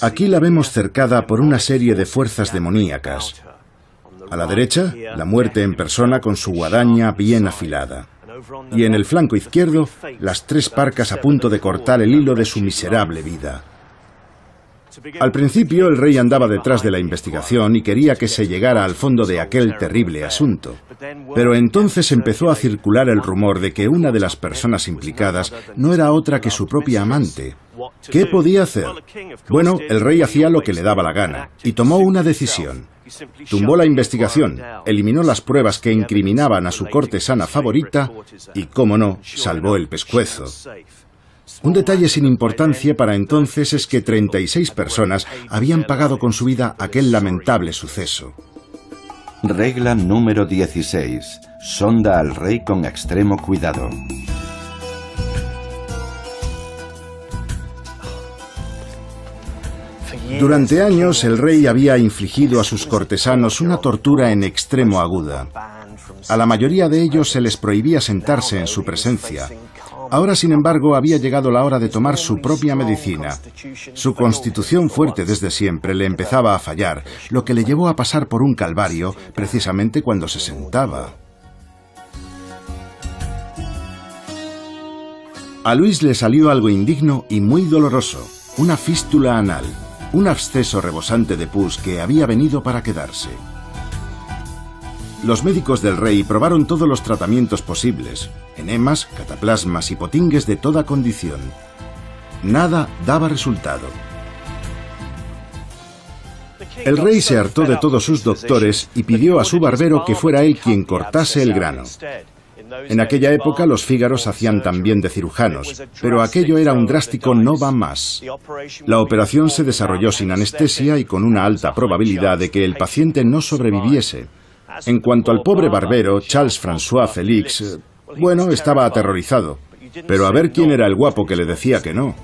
Aquí la vemos cercada por una serie de fuerzas demoníacas. A la derecha, la muerte en persona con su guadaña bien afilada. Y en el flanco izquierdo, las 3 parcas a punto de cortar el hilo de su miserable vida. Al principio, el rey andaba detrás de la investigación y quería que se llegara al fondo de aquel terrible asunto. Pero entonces empezó a circular el rumor de que una de las personas implicadas no era otra que su propia amante. ¿Qué podía hacer? Bueno, el rey hacía lo que le daba la gana y tomó una decisión. Tumbó la investigación, eliminó las pruebas que incriminaban a su cortesana favorita y, cómo no, salvó el pescuezo. Un detalle sin importancia para entonces es que 36 personas habían pagado con su vida aquel lamentable suceso. Regla número 16. Sonda al rey con extremo cuidado. Durante años, el rey había infligido a sus cortesanos una tortura en extremo aguda. A la mayoría de ellos se les prohibía sentarse en su presencia. Ahora, sin embargo, había llegado la hora de tomar su propia medicina. Su constitución fuerte desde siempre le empezaba a fallar, lo que le llevó a pasar por un calvario precisamente cuando se sentaba. A Luis le salió algo indigno y muy doloroso, una fístula anal. Un absceso rebosante de pus que había venido para quedarse. Los médicos del rey probaron todos los tratamientos posibles, enemas, cataplasmas y potingues de toda condición. Nada daba resultado. El rey se hartó de todos sus doctores y pidió a su barbero que fuera él quien cortase el grano. En aquella época los fígaros hacían también de cirujanos, pero aquello era un drástico no va más. La operación se desarrolló sin anestesia y con una alta probabilidad de que el paciente no sobreviviese. En cuanto al pobre barbero, Charles-François Félix, bueno, estaba aterrorizado. Pero a ver quién era el guapo que le decía que no.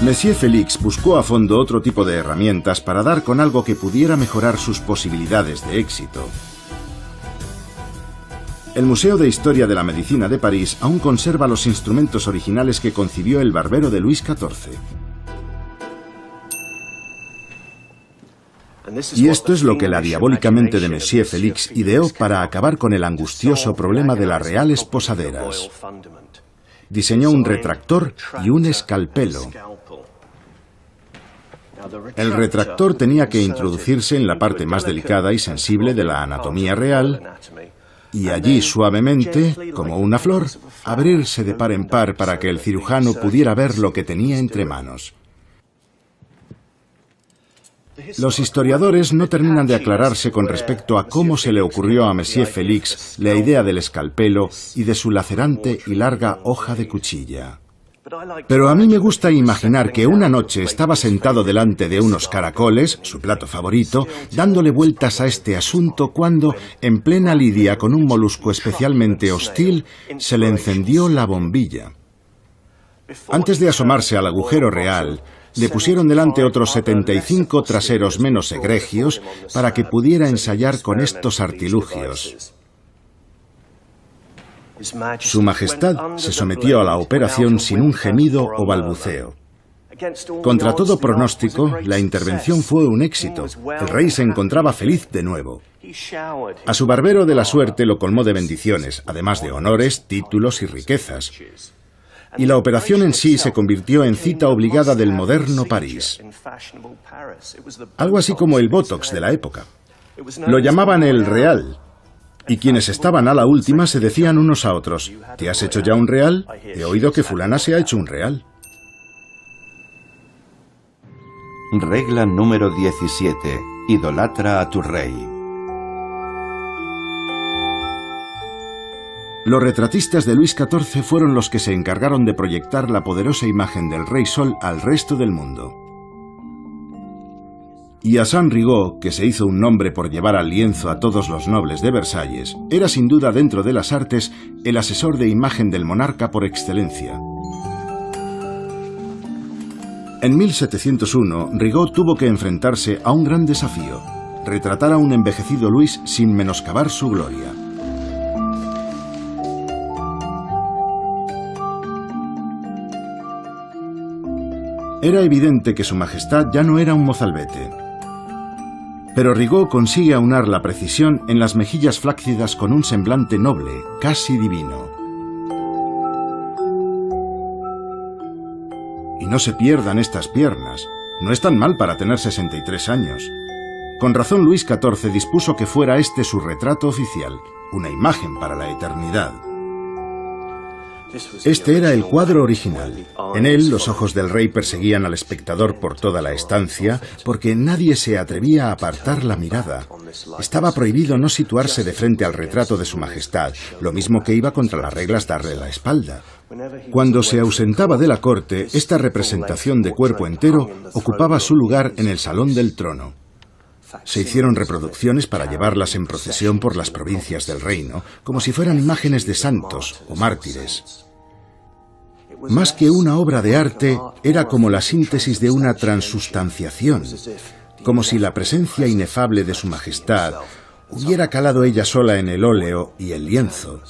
Monsieur Félix buscó a fondo otro tipo de herramientas para dar con algo que pudiera mejorar sus posibilidades de éxito. El Museo de Historia de la Medicina de París aún conserva los instrumentos originales que concibió el barbero de Luis XIV. Y esto es lo que la diabólica mente de Monsieur Félix ideó para acabar con el angustioso problema de las reales posaderas. Diseñó un retractor y un escalpelo. El retractor tenía que introducirse en la parte más delicada y sensible de la anatomía real y allí suavemente, como una flor, abrirse de par en par para que el cirujano pudiera ver lo que tenía entre manos. Los historiadores no terminan de aclararse con respecto a cómo se le ocurrió a Monsieur Félix la idea del escalpelo y de su lacerante y larga hoja de cuchilla. Pero a mí me gusta imaginar que una noche estaba sentado delante de unos caracoles, su plato favorito, dándole vueltas a este asunto cuando, en plena lidia con un molusco especialmente hostil, se le encendió la bombilla. Antes de asomarse al agujero real, le pusieron delante otros 75 traseros menos egregios para que pudiera ensayar con estos artilugios. Su Majestad se sometió a la operación sin un gemido o balbuceo. Contra todo pronóstico, la intervención fue un éxito. El rey se encontraba feliz de nuevo. A su barbero de la suerte lo colmó de bendiciones, además de honores, títulos y riquezas. Y la operación en sí se convirtió en cita obligada del moderno París. Algo así como el Botox de la época. Lo llamaban el Real. Y quienes estaban a la última se decían unos a otros: ¿te has hecho ya un real? He oído que fulana se ha hecho un real. Regla número 17. Idolatra a tu rey. Los retratistas de Luis XIV fueron los que se encargaron de proyectar la poderosa imagen del Rey Sol al resto del mundo. Y Assan Rigaud, que se hizo un nombre por llevar al lienzo a todos los nobles de Versalles, era sin duda dentro de las artes el asesor de imagen del monarca por excelencia. En 1701, Rigaud tuvo que enfrentarse a un gran desafío: retratar a un envejecido Luis sin menoscabar su gloria. Era evidente que su majestad ya no era un mozalbete. Pero Rigaud consigue aunar la precisión en las mejillas flácidas con un semblante noble, casi divino. Y no se pierdan estas piernas. No están mal para tener 63 años. Con razón Luis XIV dispuso que fuera este su retrato oficial, una imagen para la eternidad. Este era el cuadro original. En él, los ojos del rey perseguían al espectador por toda la estancia, porque nadie se atrevía a apartar la mirada. Estaba prohibido no situarse de frente al retrato de su majestad, lo mismo que iba contra las reglas darle la espalda. Cuando se ausentaba de la corte, esta representación de cuerpo entero ocupaba su lugar en el salón del trono. Se hicieron reproducciones para llevarlas en procesión por las provincias del reino, como si fueran imágenes de santos o mártires. Más que una obra de arte, era como la síntesis de una transustanciación, como si la presencia inefable de su majestad hubiera calado ella sola en el óleo y el lienzo.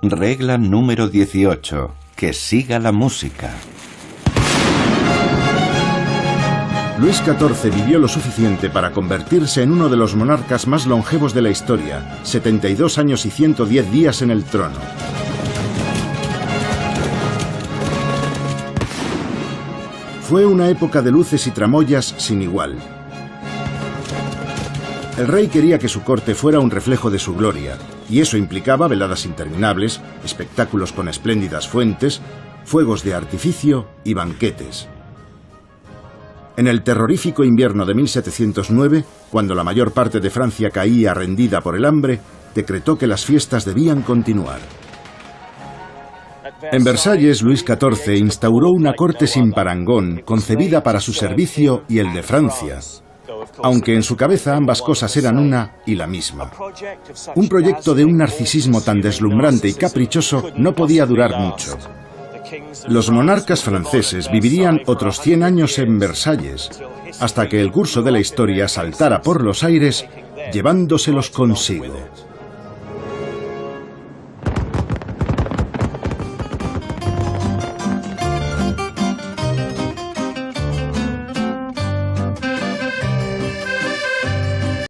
Regla número 18. Que siga la música. Luis XIV vivió lo suficiente para convertirse en uno de los monarcas más longevos de la historia, 72 años y 110 días en el trono. Fue una época de luces y tramoyas sin igual. El rey quería que su corte fuera un reflejo de su gloria, y eso implicaba veladas interminables, espectáculos con espléndidas fuentes, fuegos de artificio y banquetes. En el terrorífico invierno de 1709, cuando la mayor parte de Francia caía rendida por el hambre, decretó que las fiestas debían continuar. En Versalles, Luis XIV instauró una corte sin parangón, concebida para su servicio y el de Francia, aunque en su cabeza ambas cosas eran una y la misma. Un proyecto de un narcisismo tan deslumbrante y caprichoso no podía durar mucho. Los monarcas franceses vivirían otros 100 años en Versalles, hasta que el curso de la historia saltara por los aires, llevándoselos consigo.